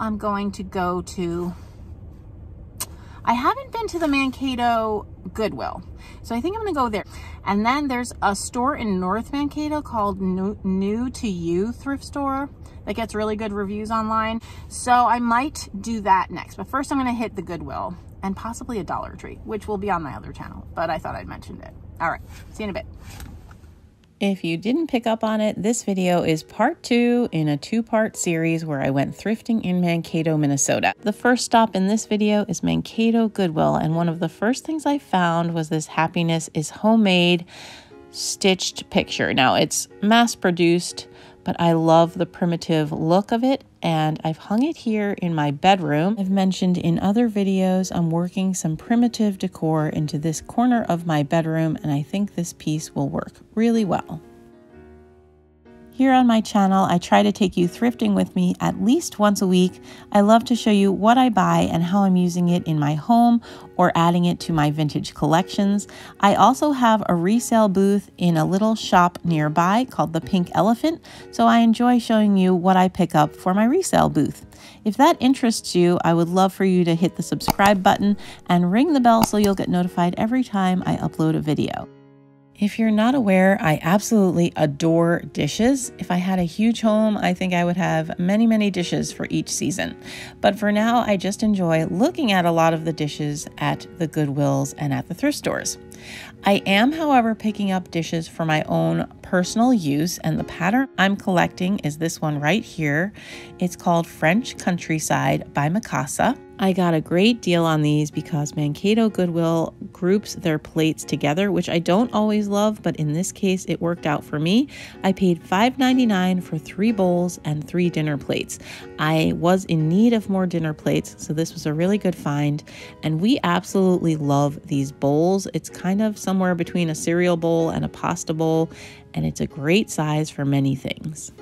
I'm going to go to, I haven't been to the Mankato Goodwill, so I think I'm gonna go there. And then there's a store in North Mankato called New to You Thrift Store that gets really good reviews online. So I might do that next, but first I'm gonna hit the Goodwill and possibly a Dollar Tree, which will be on my other channel, but I thought I'd mention it. All right, see you in a bit. If you didn't pick up on it, this video is part 2 in a 2-part series where I went thrifting in Mankato, Minnesota. The first stop in this video is Mankato Goodwill, and one of the first things I found was this Happiness is Homemade stitched picture. Now, it's mass-produced, but I love the primitive look of it, and I've hung it here in my bedroom. I've mentioned in other videos I'm working some primitive decor into this corner of my bedroom, and I think this piece will work really well. Here on my channel, I try to take you thrifting with me at least once a week. I love to show you what I buy and how I'm using it in my home or adding it to my vintage collections. I also have a resale booth in a little shop nearby called the Pink Elephant, so I enjoy showing you what I pick up for my resale booth. If that interests you, I would love for you to hit the subscribe button and ring the bell so you'll get notified every time I upload a video. If you're not aware, I absolutely adore dishes. If I had a huge home, I think I would have many, many dishes for each season. But for now, I just enjoy looking at a lot of the dishes at the Goodwills and at the thrift stores. I am, however, picking up dishes for my own personal use, and the pattern I'm collecting is this one right here. It's called French Countryside by Mankato. I got a great deal on these because Mankato Goodwill groups their plates together, which I don't always love, but in this case it worked out for me. I paid $5.99 for 3 bowls and 3 dinner plates. I was in need of more dinner plates, so this was a really good find, and we absolutely love these bowls. It's kind of somewhere between a cereal bowl and a pasta bowl, and it's a great size for many things.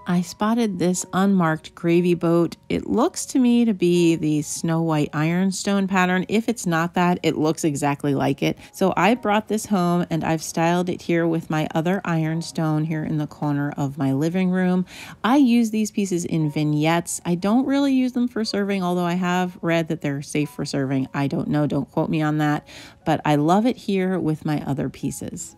I spotted this unmarked gravy boat. It looks to me to be the Snow White ironstone pattern. If it's not that, it looks exactly like it. So I brought this home and I've styled it here with my other ironstone here in the corner of my living room. I use these pieces in vignettes. I don't really use them for serving, although I have read that they're safe for serving. I don't know, don't quote me on that, but I love it here with my other pieces.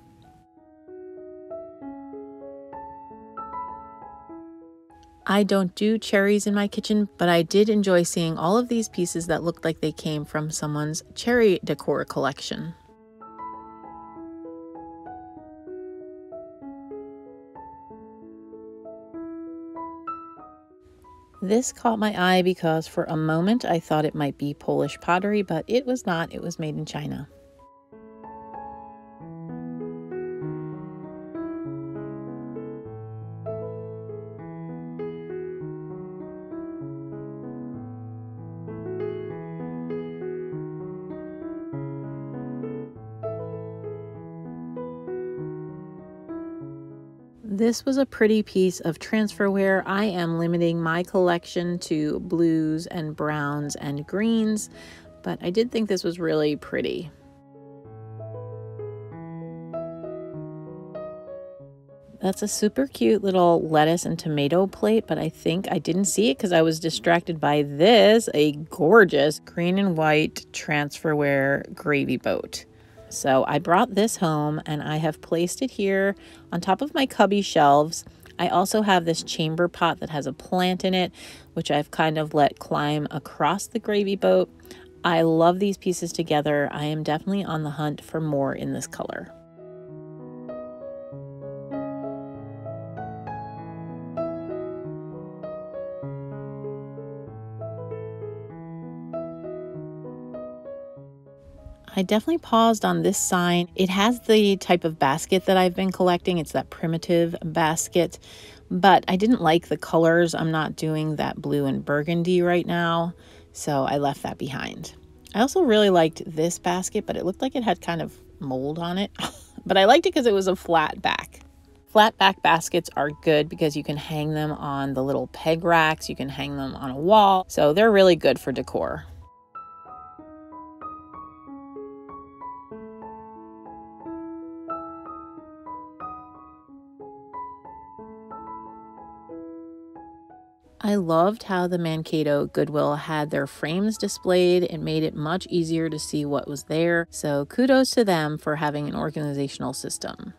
I don't do cherries in my kitchen, but I did enjoy seeing all of these pieces that looked like they came from someone's cherry decor collection. This caught my eye because for a moment I thought it might be Polish pottery, but it was not. It was made in China. This was a pretty piece of transferware. I am limiting my collection to blues and browns and greens, but I did think this was really pretty. That's a super cute little lettuce and tomato plate, but I think I didn't see it because I was distracted by this, a gorgeous green and white transferware gravy boat. So I brought this home and I have placed it here on top of my cubby shelves. I also have this chamber pot that has a plant in it, which I've kind of let climb across the gravy boat. I love these pieces together. I am definitely on the hunt for more in this color. I definitely paused on this sign. It has the type of basket that I've been collecting. It's that primitive basket, but I didn't like the colors. I'm not doing that blue and burgundy right now, so I left that behind. I also really liked this basket, but it looked like it had kind of mold on it. But I liked it because it was a flat back. Flat back baskets are good because you can hang them on the little peg racks. You can hang them on a wall. So they're really good for decor. I loved how the Mankato Goodwill had their frames displayed. It made it much easier to see what was there. So kudos to them for having an organizational system.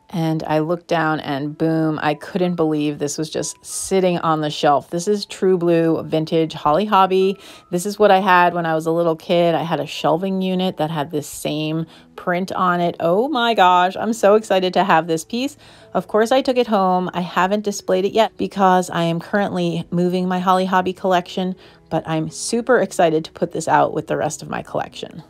And I looked down and boom, I couldn't believe this was just sitting on the shelf. This is True Blue Vintage Holly Hobby. This is what I had when I was a little kid. I had a shelving unit that had this same print on it. Oh my gosh, I'm so excited to have this piece. Of course, I took it home. I haven't displayed it yet because I am currently moving my Holly Hobby collection, but I'm super excited to put this out with the rest of my collection.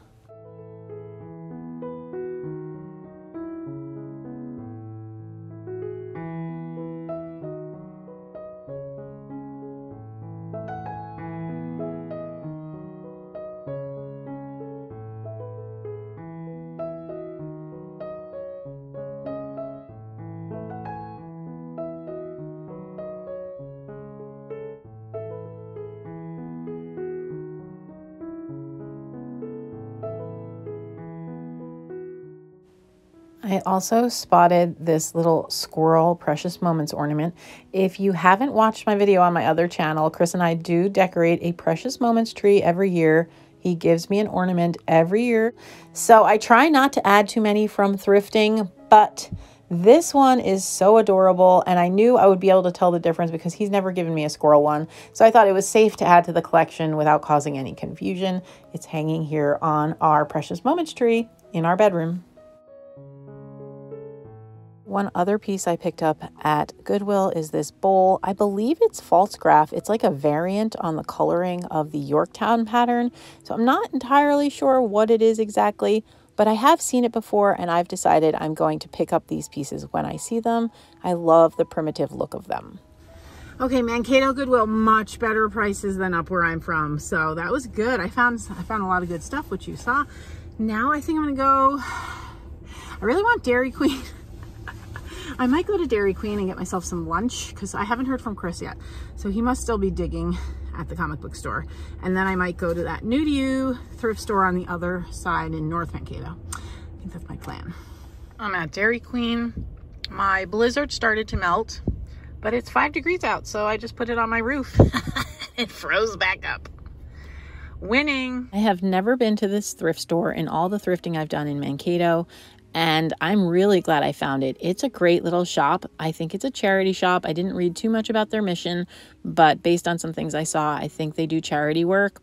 I also spotted this little squirrel Precious Moments ornament. If you haven't watched my video on my other channel, Chris and I do decorate a Precious Moments tree every year. He gives me an ornament every year. So I try not to add too many from thrifting, but this one is so adorable, and I knew I would be able to tell the difference because he's never given me a squirrel one. So I thought it was safe to add to the collection without causing any confusion. It's hanging here on our Precious Moments tree in our bedroom. One other piece I picked up at Goodwill is this bowl. I believe it's false graph. It's like a variant on the coloring of the Yorktown pattern. So I'm not entirely sure what it is exactly, but I have seen it before and I've decided I'm going to pick up these pieces when I see them. I love the primitive look of them. Okay, Mankato Goodwill, much better prices than up where I'm from. So that was good. I found a lot of good stuff, which you saw. Now I think I'm gonna go, I really want Dairy Queen. I might go to Dairy Queen and get myself some lunch because I haven't heard from Chris yet. So he must still be digging at the comic book store. And then I might go to that New to You thrift store on the other side in North Mankato. I think that's my plan. I'm at Dairy Queen. My blizzard started to melt, but it's 5 degrees out. So I just put it on my roof. It froze back up. Winning. I have never been to this thrift store in all the thrifting I've done in Mankato, and I'm really glad I found it. It's a great little shop. I think it's a charity shop. I didn't read too much about their mission, but based on some things I saw, I think they do charity work.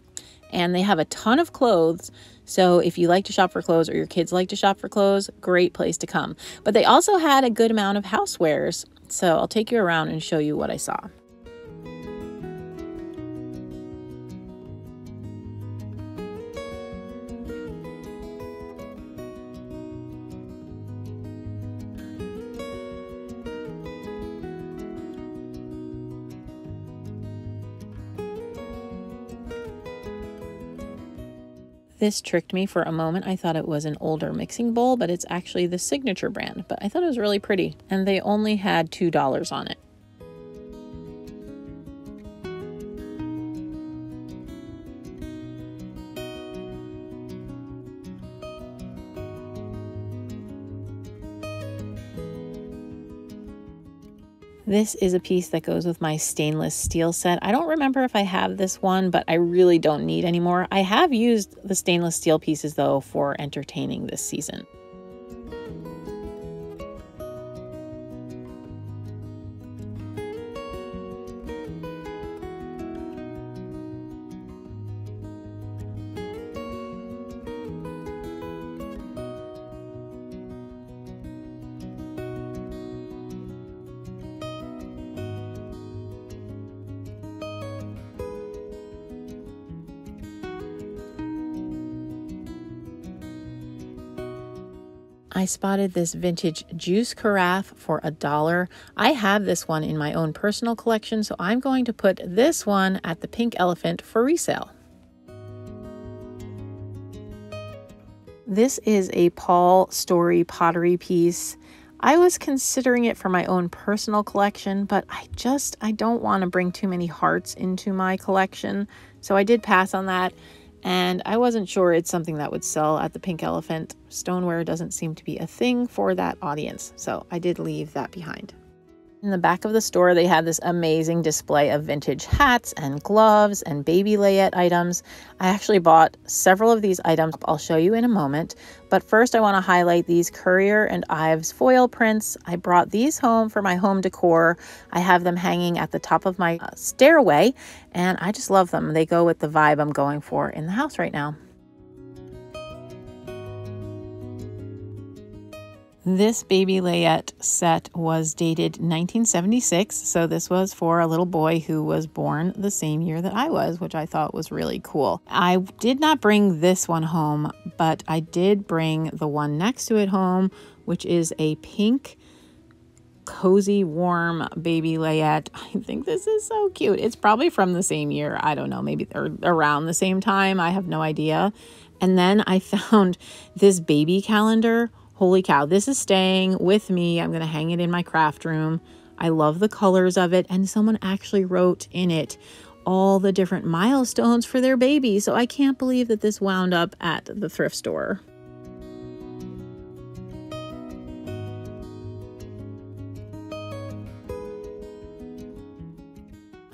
And they have a ton of clothes. So if you like to shop for clothes or your kids like to shop for clothes, great place to come. But they also had a good amount of housewares. So I'll take you around and show you what I saw. This tricked me for a moment. I thought it was an older mixing bowl, but it's actually the Signature brand. But I thought it was really pretty, and they only had $2 on it. This is a piece that goes with my stainless steel set. I don't remember if I have this one, but I really don't need anymore. I have used the stainless steel pieces though for entertaining this season. I spotted this vintage juice carafe for $1. I have this one in my own personal collection, so I'm going to put this one at the Pink Elephant for resale. This is a Paul Story pottery piece. I was considering it for my own personal collection, but I don't want to bring too many hearts into my collection, so I did pass on that. And I wasn't sure it's something that would sell at the Pink Elephant. Stoneware doesn't seem to be a thing for that audience, so I did leave that behind. In the back of the store, they had this amazing display of vintage hats and gloves and baby layette items. I actually bought several of these items I'll show you in a moment, but first I want to highlight these Currier and Ives foil prints. I brought these home for my home decor. I have them hanging at the top of my stairway, and I just love them. They go with the vibe I'm going for in the house right now. This baby layette set was dated 1976, so this was for a little boy who was born the same year that I was, which I thought was really cool. I did not bring this one home, but I did bring the one next to it home, which is a pink, cozy, warm baby layette. I think this is so cute. It's probably from the same year. I don't know, maybe or around the same time. I have no idea. And then I found this baby calendar. Holy cow, this is staying with me. I'm going to hang it in my craft room. I love the colors of it, and someone actually wrote in it all the different milestones for their baby, so I can't believe that this wound up at the thrift store.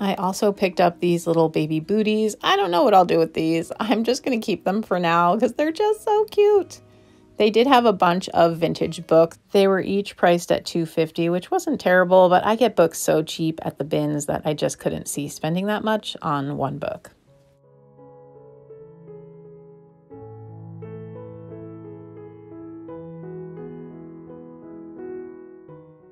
I also picked up these little baby booties. I don't know what I'll do with these. I'm just going to keep them for now because they're just so cute. They did have a bunch of vintage books. They were each priced at $2.50, which wasn't terrible, but I get books so cheap at the bins that I just couldn't see spending that much on one book.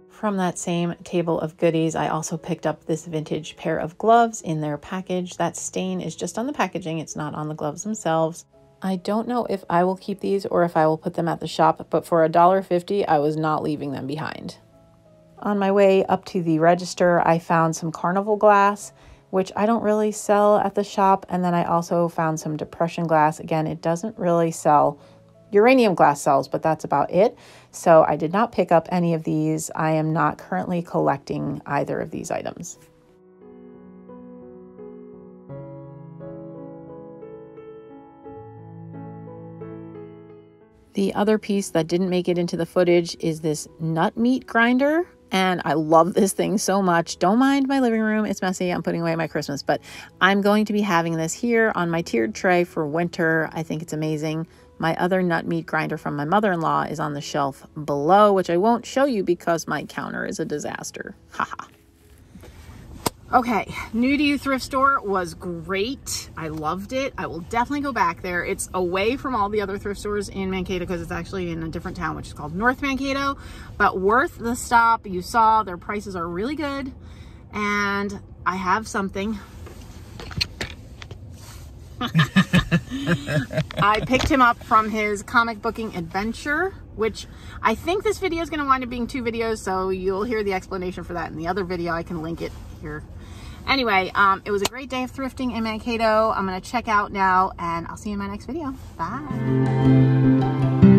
From that same table of goodies, I also picked up this vintage pair of gloves in their package. That stain is just on the packaging, it's not on the gloves themselves. I don't know if I will keep these or if I will put them at the shop, but for $1.50, I was not leaving them behind. On my way up to the register, I found some carnival glass, which I don't really sell at the shop, and then I also found some depression glass. Again, it doesn't really sell. Uranium glass sells, but that's about it. So I did not pick up any of these. I am not currently collecting either of these items. The other piece that didn't make it into the footage is this nut meat grinder, and I love this thing so much. Don't mind my living room, it's messy, I'm putting away my Christmas, but I'm going to be having this here on my tiered tray for winter. I think it's amazing. My other nut meat grinder from my mother-in-law is on the shelf below, which I won't show you because my counter is a disaster. Haha. Okay, new to you thrift store was great. I loved it. I will definitely go back there. It's away from all the other thrift stores in Mankato because it's actually in a different town, which is called North Mankato, but worth the stop. You saw their prices are really good. And I have something. I picked him up from his comic booking adventure, which I think this video is going to wind up being 2 videos, so you'll hear the explanation for that in the other video. I can link it here. Anyway, it was a great day of thrifting in Mankato. I'm going to check out now, and I'll see you in my next video. Bye.